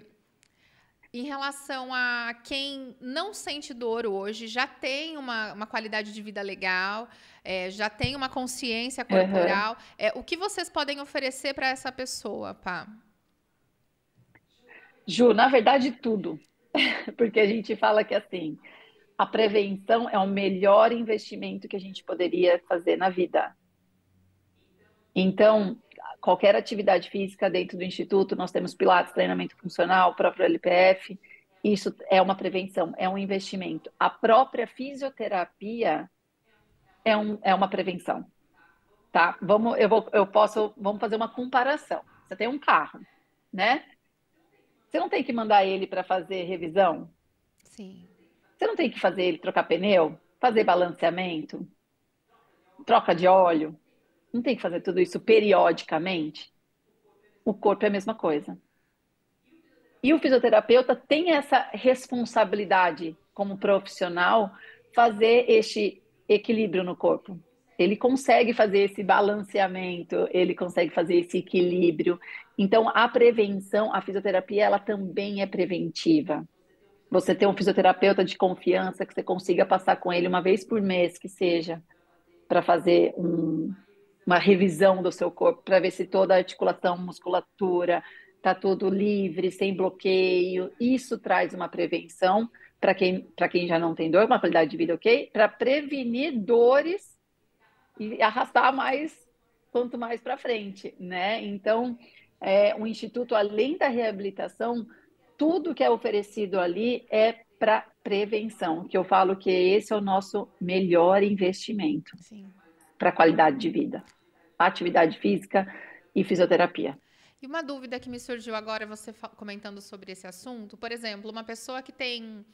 em relação a quem não sente dor hoje, já tem uma qualidade de vida legal, já tem uma consciência Uhum. corporal, o que vocês podem oferecer para essa pessoa, Pá? Ju, na verdade, tudo, porque a gente fala que assim, a prevenção é o melhor investimento que a gente poderia fazer na vida. Então, qualquer atividade física dentro do instituto, nós temos Pilates, treinamento funcional, o próprio LPF, isso é uma prevenção, é um investimento. A própria fisioterapia é uma prevenção, tá? Vamos fazer uma comparação. Você tem um carro, né? Você não tem que mandar ele para fazer revisão? Sim. Você não tem que fazer ele trocar pneu, fazer balanceamento, troca de óleo? Não tem que fazer tudo isso periodicamente? O corpo é a mesma coisa. E o fisioterapeuta tem essa responsabilidade como profissional fazer este equilíbrio no corpo. Ele consegue fazer esse balanceamento, ele consegue fazer esse equilíbrio. Então, a prevenção, a fisioterapia, ela também é preventiva. Você ter um fisioterapeuta de confiança que você consiga passar com ele uma vez por mês, que seja, para fazer uma revisão do seu corpo, para ver se toda a articulação, musculatura, está tudo livre, sem bloqueio. Isso traz uma prevenção para quem já não tem dor, uma qualidade de vida ok, para prevenir dores e arrastar mais, quanto mais para frente, né? Então, o Instituto, além da reabilitação, tudo que é oferecido ali é para prevenção, que eu falo que esse é o nosso melhor investimento Sim. para a qualidade de vida. Atividade física e fisioterapia. E uma dúvida que me surgiu agora, você comentando sobre esse assunto, por exemplo, uma pessoa que tem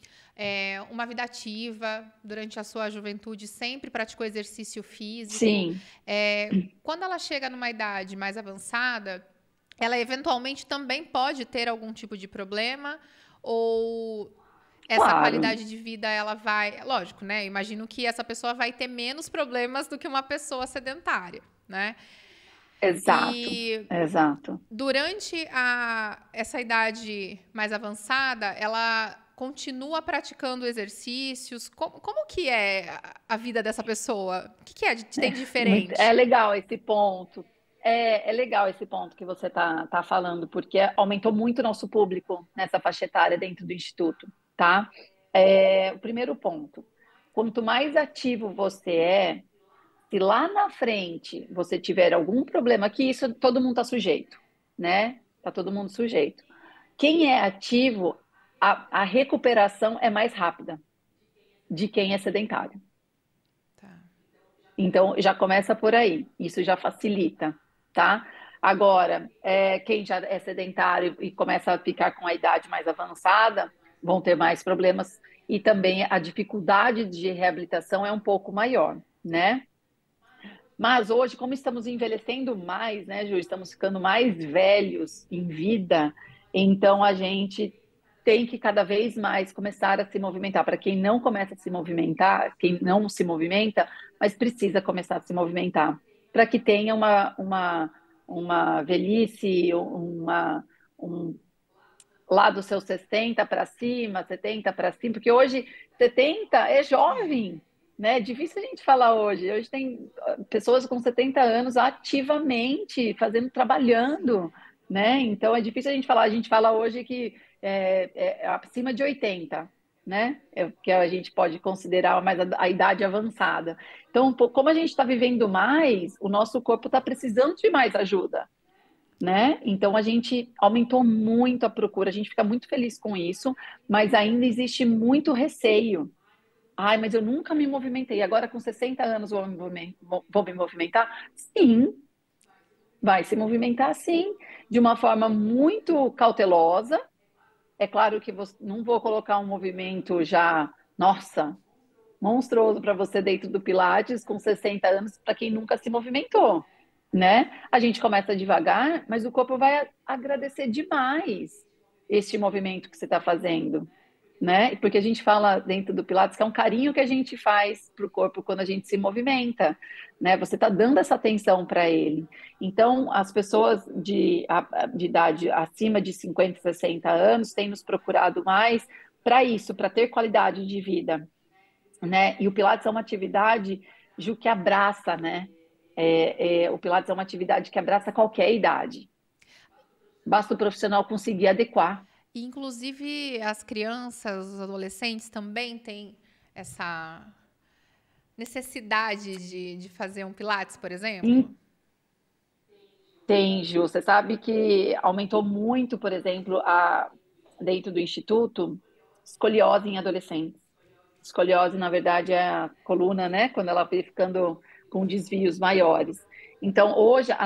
uma vida ativa durante a sua juventude, sempre praticou exercício físico, Sim, quando ela chega numa idade mais avançada, ela eventualmente também pode ter algum tipo de problema ou essa claro, qualidade de vida ela vai, lógico, né? Imagino que essa pessoa vai ter menos problemas do que uma pessoa sedentária, né? exato, E exato. durante essa idade mais avançada, ela continua praticando exercícios? Como que é a vida dessa pessoa? O que é tem de É diferente? legal esse ponto. É legal esse ponto que você tá falando, porque aumentou muito o nosso público nessa faixa etária dentro do Instituto, tá? O primeiro ponto, quanto mais ativo você se lá na frente você tiver algum problema, que isso todo mundo está sujeito, né? Tá todo mundo sujeito. Quem é ativo, a recuperação é mais rápida de quem é sedentário. Tá. Então, já começa por aí. Isso já facilita, tá? Agora, quem já é sedentário e começa a ficar com a idade mais avançada, vão ter mais problemas. E também a dificuldade de reabilitação é um pouco maior, né? Mas hoje, como estamos envelhecendo mais, né, Ju? Estamos ficando mais velhos em vida, então a gente tem que cada vez mais começar a se movimentar. Para quem não começa a se movimentar, quem não se movimenta, mas precisa começar a se movimentar, para que tenha uma velhice, um, lá dos seus 60 para cima, 70 para cima, porque hoje 70 é jovem, né? É difícil a gente falar hoje. Hoje tem pessoas com 70 anos ativamente fazendo, Sim. trabalhando, né? Então é difícil a gente falar. A gente fala hoje que é acima de 80, né? É o que a gente pode considerar mais a idade avançada. Então, como a gente está vivendo mais, o nosso corpo está precisando de mais ajuda, né? Então a gente aumentou muito a procura, a gente fica muito feliz com isso, mas ainda existe muito receio. Ai, mas eu nunca me movimentei, agora com 60 anos vou me movimentar? Sim, vai se movimentar sim, de uma forma muito cautelosa. É claro que não vou colocar um movimento já, nossa, monstruoso para você dentro do Pilates com 60 anos para quem nunca se movimentou, né? A gente começa devagar, mas o corpo vai agradecer demais este movimento que você está fazendo, né? Porque a gente fala dentro do Pilates que é um carinho que a gente faz para o corpo quando a gente se movimenta, né? Você está dando essa atenção para ele. Então, as pessoas de idade acima de 50, 60 anos têm nos procurado mais para isso, para ter qualidade de vida, né? E o Pilates é uma atividade, Ju, que abraça, né? O Pilates é uma atividade que abraça qualquer idade. Basta o profissional conseguir adequar. E, inclusive, as crianças, os adolescentes também têm essa necessidade de fazer um pilates, por exemplo? Tem, Ju. Você sabe que aumentou muito, por exemplo, dentro do Instituto, escoliose em adolescentes. Escoliose, na verdade, é a coluna, né? Quando ela vai ficando com desvios maiores. Então, hoje, a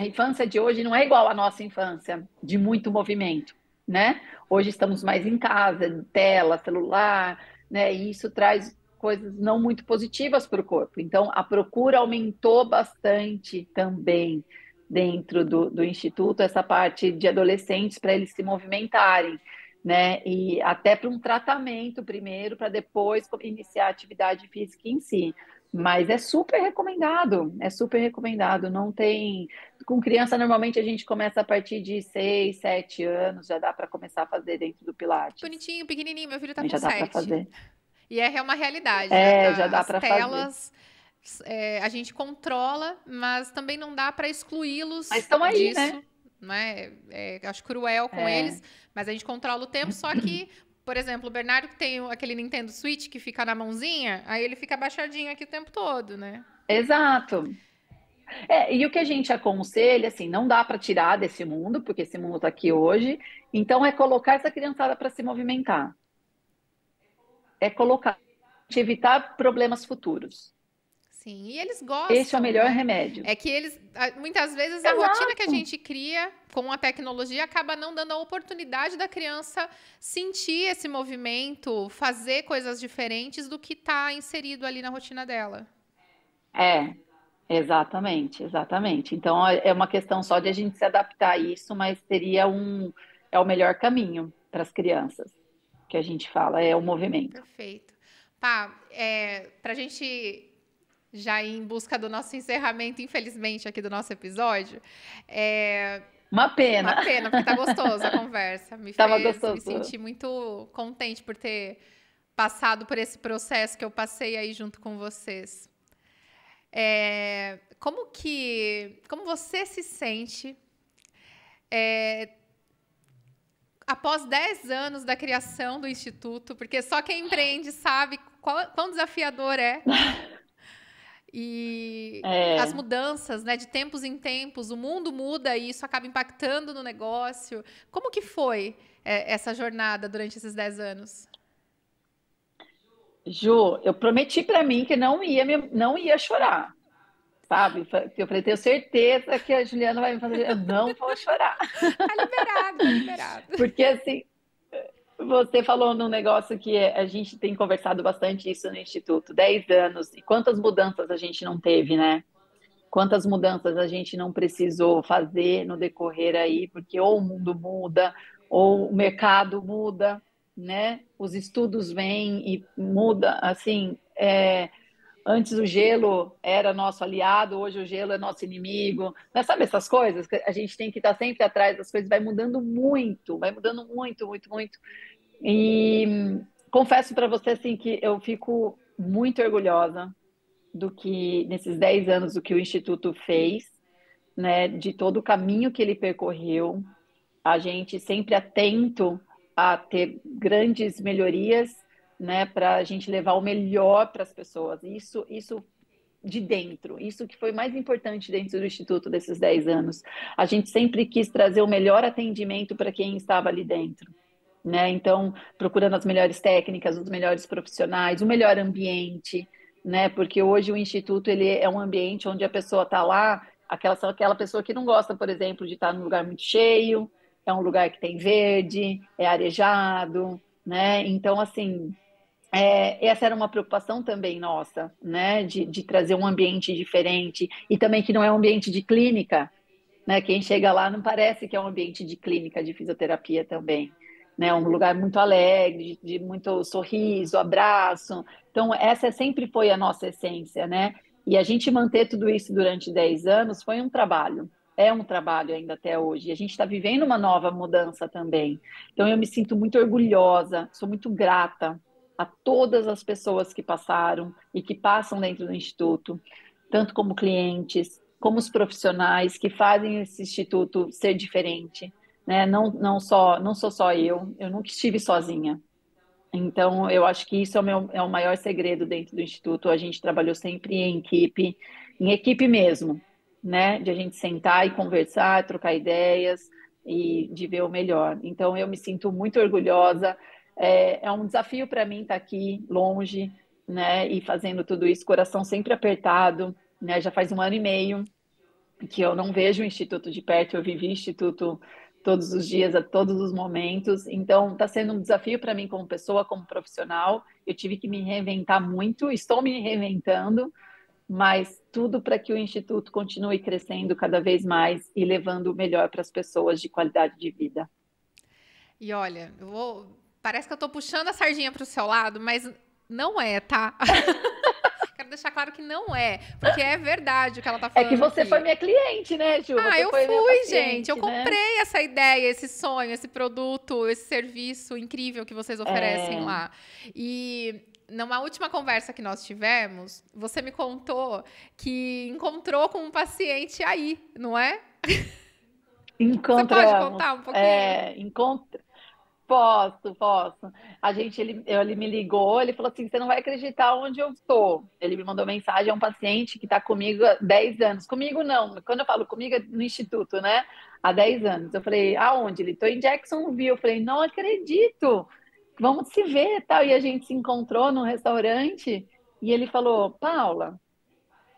infância de hoje não é igual à nossa infância, de muito movimento, né? Hoje estamos mais em casa, tela, celular, né? E isso traz coisas não muito positivas para o corpo. Então, a procura aumentou bastante também dentro do Instituto, essa parte de adolescentes para eles se movimentarem, né? E até para um tratamento primeiro, para depois iniciar a atividade física em si. Mas é super recomendado. Não tem. Com criança, normalmente a gente começa a partir de 6, 7 anos, já dá para começar a fazer dentro do Pilates. Bonitinho, pequenininho, meu filho tá com Já dá para 7. fazer. E é uma realidade, né? Já dá As para fazer. telas a gente controla, mas também não dá para Mas excluí-los estão aí, né? disso, né? Acho cruel com É, eles, mas a gente controla o tempo. Só que, por exemplo, o Bernardo que tem aquele Nintendo Switch que fica na mãozinha, aí ele fica abaixadinho aqui o tempo todo, né? exato. E o que a gente aconselha, assim, não dá para tirar desse mundo, porque esse mundo está aqui hoje, então é colocar essa criançada para se movimentar, é colocar, evitar problemas futuros. Sim, e eles Esse é o gostam, melhor né? remédio. É que eles, muitas vezes, a rotina que a Exato. gente cria com a tecnologia acaba não dando a oportunidade da criança sentir esse movimento, fazer coisas diferentes do que está inserido ali na rotina dela. É, exatamente, exatamente. Então é uma questão só de a gente se adaptar a isso, mas é o melhor caminho para as crianças, que a gente fala, é o movimento. Perfeito. Pá, para a gente já ir em busca do nosso encerramento, infelizmente, aqui do nosso episódio, é Uma uma pena. pena, porque tá gostosa a conversa. Me Tava fez me gostoso. sentir muito contente por ter passado por esse processo que eu passei aí junto com vocês. Como você se sente após 10 anos da criação do Instituto? Porque só quem empreende sabe quão desafiador é. E as É, mudanças, né, de tempos em tempos, o mundo muda e isso acaba impactando no negócio. Como que foi, essa jornada durante esses 10 anos? Ju, eu prometi para mim que não ia chorar, sabe? Eu falei, tenho certeza que a Juliana vai me fazer, eu não vou chorar. Tá liberado, tá liberado. Porque assim, você falou num negócio que a gente tem conversado bastante isso no Instituto, 10 anos, e quantas mudanças a gente não teve, né? Quantas mudanças a gente não precisou fazer no decorrer aí, porque ou o mundo muda, ou o mercado muda, né? Os estudos vêm e muda, assim, antes o gelo era nosso aliado, hoje o gelo é nosso inimigo. Mas sabe essas coisas? Que a gente tem que estar sempre atrás das coisas, vai mudando muito, muito, muito. E confesso para você assim que eu fico muito orgulhosa do que nesses 10 anos do que o Instituto fez, né, de todo o caminho que ele percorreu, a gente sempre atento a ter grandes melhorias, né, para a gente levar o melhor para as pessoas. Isso de dentro, isso que foi mais importante dentro do Instituto desses 10 anos. A gente sempre quis trazer o melhor atendimento para quem estava ali dentro. Né? Então, procurando as melhores técnicas, os melhores profissionais, o melhor ambiente, né? Porque hoje o instituto ele é um ambiente onde a pessoa está lá, aquela pessoa que não gosta, por exemplo, de estar num lugar muito cheio, é um lugar que tem verde, é arejado, né? Então, assim, essa era uma preocupação também nossa, né? De trazer um ambiente diferente e também que não é um ambiente de clínica, né? Quem chega lá não parece que é um ambiente de clínica, de fisioterapia também, né? Um lugar muito alegre, de muito sorriso, abraço. Então, essa sempre foi a nossa essência, né? E a gente manter tudo isso durante 10 anos foi um trabalho. É um trabalho ainda até hoje. E a gente está vivendo uma nova mudança também. Então, eu me sinto muito orgulhosa, sou muito grata a todas as pessoas que passaram e que passam dentro do Instituto, tanto como clientes, como os profissionais que fazem esse instituto ser diferente, né? Não sou só eu nunca estive sozinha. Então, eu acho que isso é o maior segredo dentro do instituto. A gente trabalhou sempre em equipe mesmo, né? De a gente sentar e conversar, trocar ideias e de ver o melhor. Então, eu me sinto muito orgulhosa. É um desafio para mim estar aqui longe, né? E fazendo tudo isso, coração sempre apertado, né? Já faz 1 ano e meio que eu não vejo o Instituto de perto, eu vivi o Instituto todos os dias, a todos os momentos. Então, está sendo um desafio para mim como pessoa, como profissional. Eu tive que me reinventar muito, estou me reinventando, mas tudo para que o Instituto continue crescendo cada vez mais e levando o melhor para as pessoas de qualidade de vida. E olha, parece que eu tô puxando a sardinha pro seu lado, mas não é, tá? Quero deixar claro que não é, porque é verdade o que ela tá É que falando você foi aqui. minha cliente, né, Ju? Ah, Você eu foi minha fui, gente. Eu paciente, né? comprei essa ideia, esse sonho, esse produto, esse serviço incrível que vocês oferecem É, lá. E numa última conversa que nós tivemos, você me contou que encontrou com um paciente aí, não é? Você pode encontramos, contar um pouquinho? Posso, posso. Ele me ligou, ele falou assim: você não vai acreditar onde eu estou. Ele me mandou mensagem, é um paciente que está comigo há 10 anos. Comigo não, quando eu falo comigo é no instituto, né? Há 10 anos. Eu falei: aonde? Ele estou em Jacksonville. Eu falei: não acredito, vamos se ver e tal. E a gente se encontrou num restaurante e ele falou: Paula,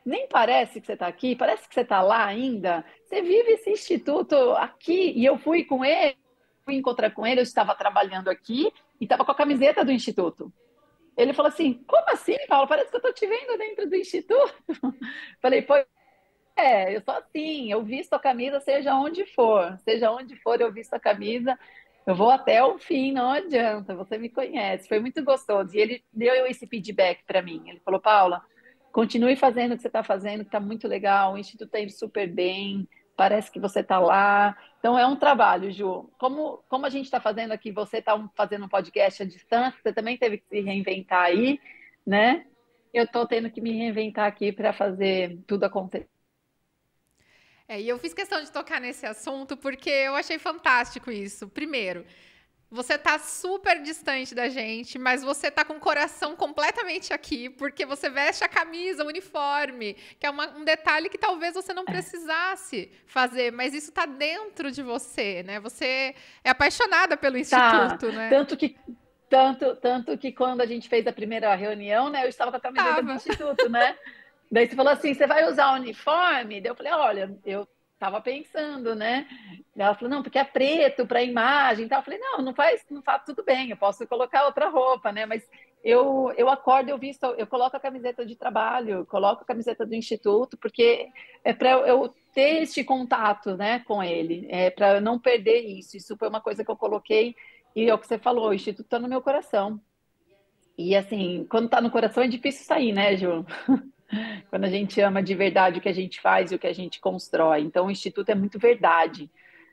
nem parece que você está aqui, parece que você está lá ainda. Você vive esse instituto aqui. E eu fui com ele, fui encontrar com ele, eu estava trabalhando aqui e estava com a camiseta do instituto. Ele falou assim: como assim, Paulo? Parece que eu estou te vendo dentro do instituto. Falei: pois é, eu sou assim, eu visto a camisa seja onde for, eu visto a camisa. Eu vou até o fim, não adianta, você me conhece. Foi muito gostoso. E ele deu esse feedback para mim. Ele falou: Paula, continue fazendo o que você está fazendo, que está muito legal, o Instituto está indo super bem, parece que você está lá. Então, é um trabalho, Ju. Como a gente está fazendo aqui, você está fazendo um podcast à distância, você também teve que se reinventar aí, né? Eu estou tendo que me reinventar aqui para fazer tudo acontecer. E eu fiz questão de tocar nesse assunto porque eu achei fantástico isso. Primeiro, você tá super distante da gente, mas você tá com o coração completamente aqui, porque você veste a camisa, o uniforme, que é um detalhe que talvez você não precisasse fazer, mas isso tá dentro de você, né? Você é apaixonada pelo Tá, instituto, né? tanto que quando a gente fez a primeira reunião, né, eu estava com a camiseta do Tava. Instituto, né? Daí você falou assim: você vai usar o uniforme? Daí eu falei: olha, eu estava pensando, né? Daí ela falou: não, porque é preto para a imagem e tal. Eu falei: não, não faz, tudo bem, eu posso colocar outra roupa, né? Mas eu acordo, eu visto, eu coloco a camiseta de trabalho, coloco a camiseta do Instituto, porque é para eu ter este contato, né, com ele, é para eu não perder isso. Isso foi uma coisa que eu coloquei, e é o que você falou: o Instituto está no meu coração. E assim, quando está no coração é difícil sair, né, Ju? Quando a gente ama de verdade o que a gente faz e o que a gente constrói. Então, o Instituto é muito verdade,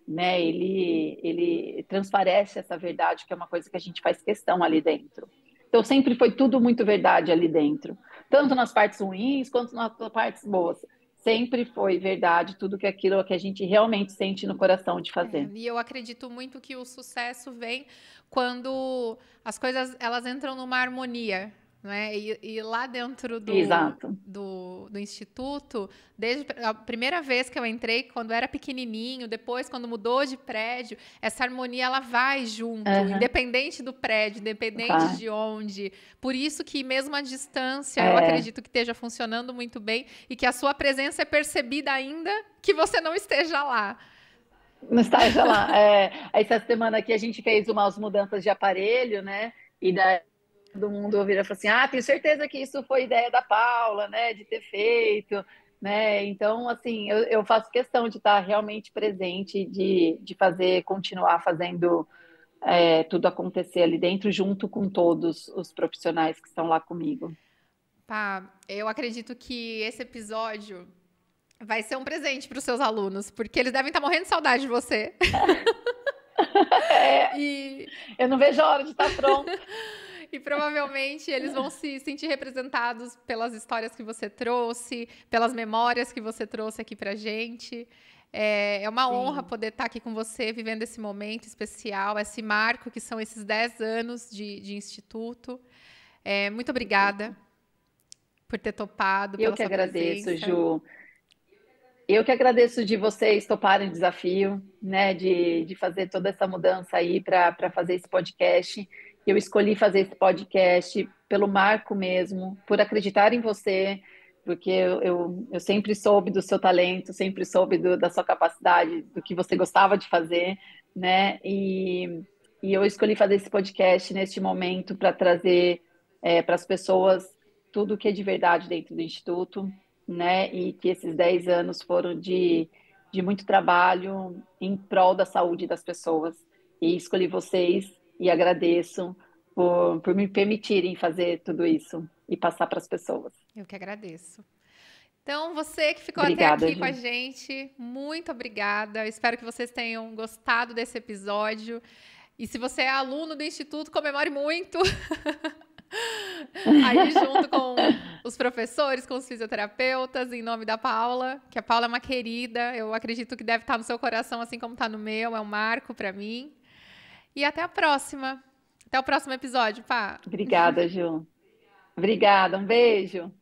né? Ele transparece essa verdade, que é uma coisa que a gente faz questão ali dentro. Então, sempre foi tudo muito verdade ali dentro, tanto nas partes ruins quanto nas partes boas. Sempre foi verdade tudo que aquilo que a gente realmente sente no coração de fazer. E eu acredito muito que o sucesso vem quando as coisas elas entram numa harmonia, né? E lá dentro Exato. do instituto, desde a primeira vez que eu entrei, quando era pequenininho, depois quando mudou de prédio, essa harmonia ela vai junto, Uhum. independente do prédio, independente Vai. de onde. Por isso que mesmo à distância, eu É, acredito que esteja funcionando muito bem e que a sua presença é percebida ainda que você não esteja lá. no estágio lá. Essa semana aqui a gente fez umas mudanças de aparelho, né? E daí todo mundo vira e fala assim: ah, tenho certeza que isso foi ideia da Paula, né? De ter feito, né? Então, assim, eu faço questão de estar realmente presente, de fazer, continuar fazendo tudo acontecer ali dentro, junto com todos os profissionais que estão lá comigo. Pá, eu acredito que esse episódio vai ser um presente para os seus alunos, porque eles devem estar morrendo de saudade de você. É, E, eu não vejo a hora de estar pronto. e provavelmente eles vão se sentir representados pelas histórias que você trouxe, pelas memórias que você trouxe aqui pra gente. É uma honra Sim. poder estar aqui com você, vivendo esse momento especial, esse marco que são esses 10 anos de instituto. Muito obrigada por ter topado, Eu pela que sua agradeço, presença. Ju. Eu que agradeço de vocês toparem o desafio, né, de fazer toda essa mudança aí para fazer esse podcast. Eu escolhi fazer esse podcast pelo Marco mesmo, por acreditar em você, porque eu sempre soube do seu talento, sempre soube da sua capacidade, do que você gostava de fazer, né? E eu escolhi fazer esse podcast neste momento para trazer para as pessoas tudo o que é de verdade dentro do Instituto, né? E que esses 10 anos foram de muito trabalho em prol da saúde das pessoas. E escolhi vocês e agradeço por me permitirem fazer tudo isso e passar para as pessoas. Eu que agradeço. Então, você que ficou até Obrigada, aqui com a Ju. gente, muito obrigada. Eu espero que vocês tenham gostado desse episódio. E se você é aluno do Instituto, comemore muito. Aí, junto com os professores, com os fisioterapeutas, em nome da Paula, que a Paula é uma querida. Eu acredito que deve estar no seu coração, assim como está no meu. É um marco para mim. E até a próxima. Até o próximo episódio, pá. Obrigada, Ju. Obrigada, um beijo.